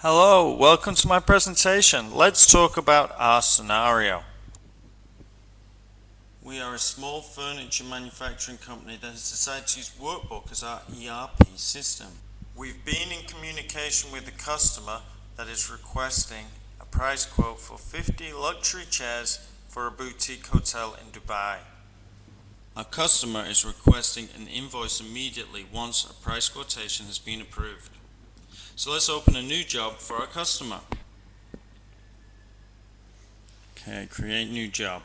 Hello, welcome to my presentation. Let's talk about our scenario. We are a small furniture manufacturing company that has decided to use Workbook as our ERP system. We've been in communication with a customer that is requesting a price quote for 50 luxury chairs for a boutique hotel in Dubai. Our customer is requesting an invoice immediately once a price quotation has been approved. So let's open a new job for our customer. Okay, create new job.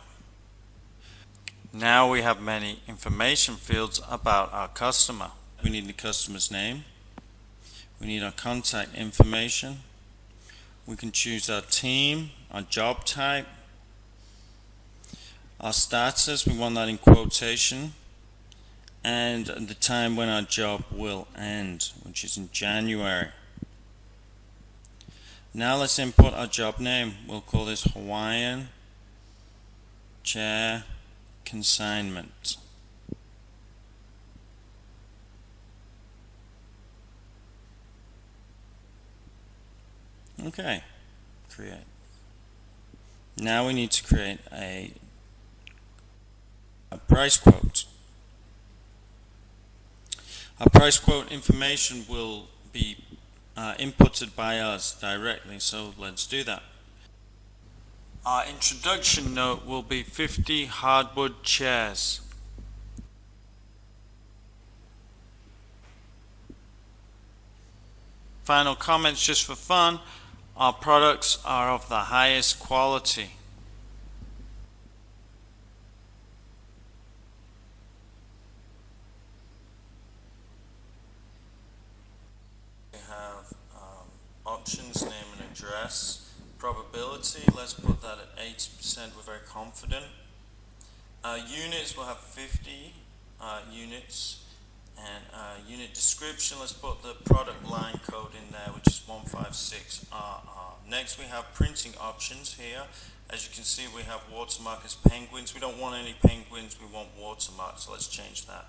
Now we have many information fields about our customer. We need the customer's name. We need our contact information. We can choose our team, our job type, our status, we want that in quotation, and the time when our job will end, which is in January. Now let's import our job name. We'll call this Hawaiian Chair Consignment. Okay, create. Now we need to create a price quote. Our price quote information will be inputted by us directly, so let's do that. Our introduction note will be 50 hardwood chairs. Final comments just for fun. Our products are of the highest quality. We have options, name and address. Probability, let's put that at 80%, we're very confident. Units, we'll have 50 units. And unit description, let's put the product line code in there, which is 156RR. Next we have printing options here. As you can see, we have watermark as penguins. We don't want any penguins, we want watermark, so let's change that.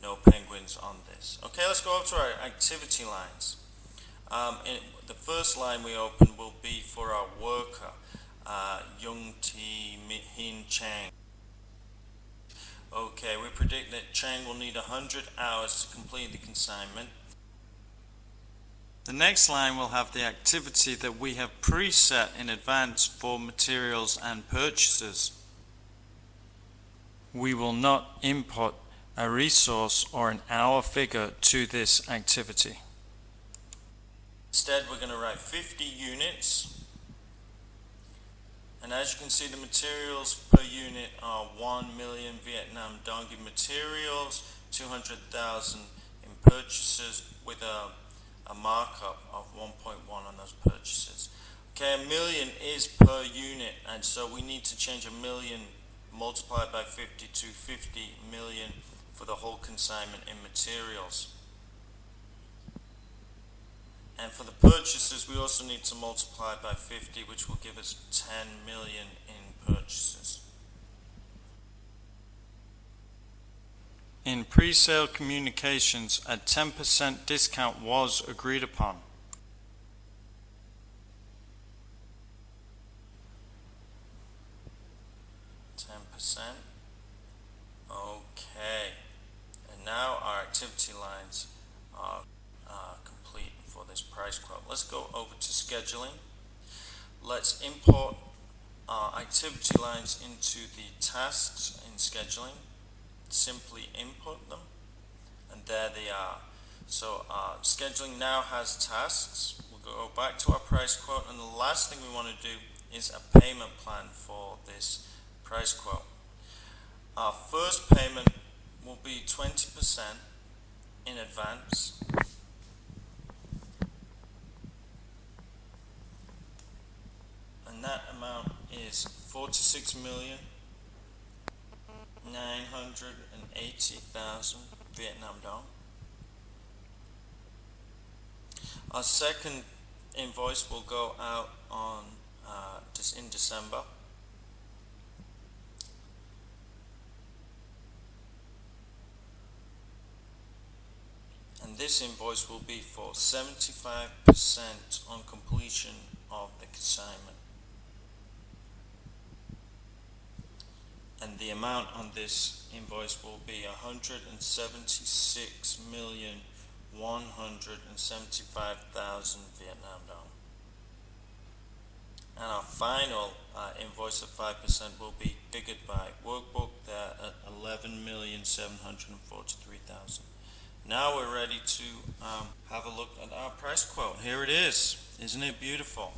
No penguins on this. Okay, let's go up to our activity lines. The first line we open will be for our worker, Young T Hin Chang. Okay, we predict that Chang will need 100 hours to complete the consignment. The next line will have the activity that we have preset in advance for materials and purchases. We will not input a resource or an hour figure to this activity. Instead, we're going to write 50 units. And as you can see, the materials per unit are 1 million Vietnam Dong in materials, 200,000 in purchases, with a markup of 1.1 on those purchases. Okay, a million is per unit, and so we need to change a million multiplied by 50 to 50 million for the whole consignment in materials. And for the purchases, we also need to multiply by 50, which will give us 10 million in purchases. In pre-sale communications, a 10% discount was agreed upon. Okay, and now our activity lines are complete for this price quote. Let's go over to scheduling. Let's import our activity lines into the tasks in scheduling. Simply input them, and there they are. So scheduling now has tasks. We'll go back to our price quote, and the last thing we want to do is a payment plan for this price quote. Our first payment will be 20% in advance. And that amount is 46,980,000 Vietnam Dong. Our second invoice will go out on in December. And this invoice will be for 75% on completion of the consignment. And the amount on this invoice will be 176,175,000 Vietnam dong. And our final invoice of 5% will be figured by Workbook there at 11,743,000. Now we're ready to have a look at our price quote. Here it is. Isn't it beautiful?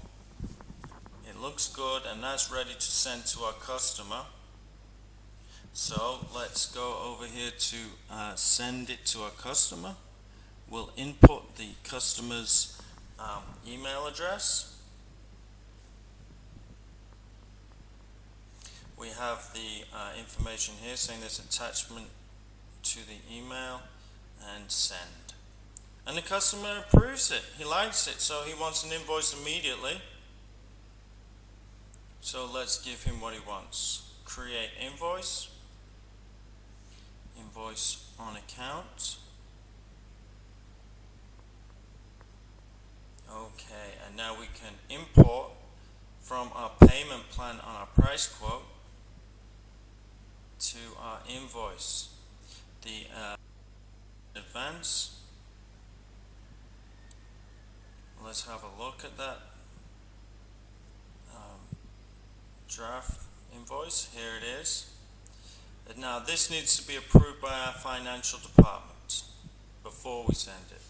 It looks good, and that's ready to send to our customer. So let's go over here to send it to our customer. We'll input the customer's email address. We have the information here saying there's attachment to the email, and send. And the customer approves it. He likes it, so he wants an invoice immediately. So let's give him what he wants. Create invoice. Invoice on account. Okay, and now we can import from our payment plan on our price quote to our invoice the advance. Let's have a look at that draft invoice. Here it is. And now this needs to be approved by our financial department before we send it.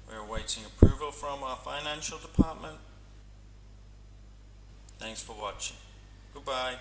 We're awaiting approval from our financial department. Thanks for watching. Goodbye.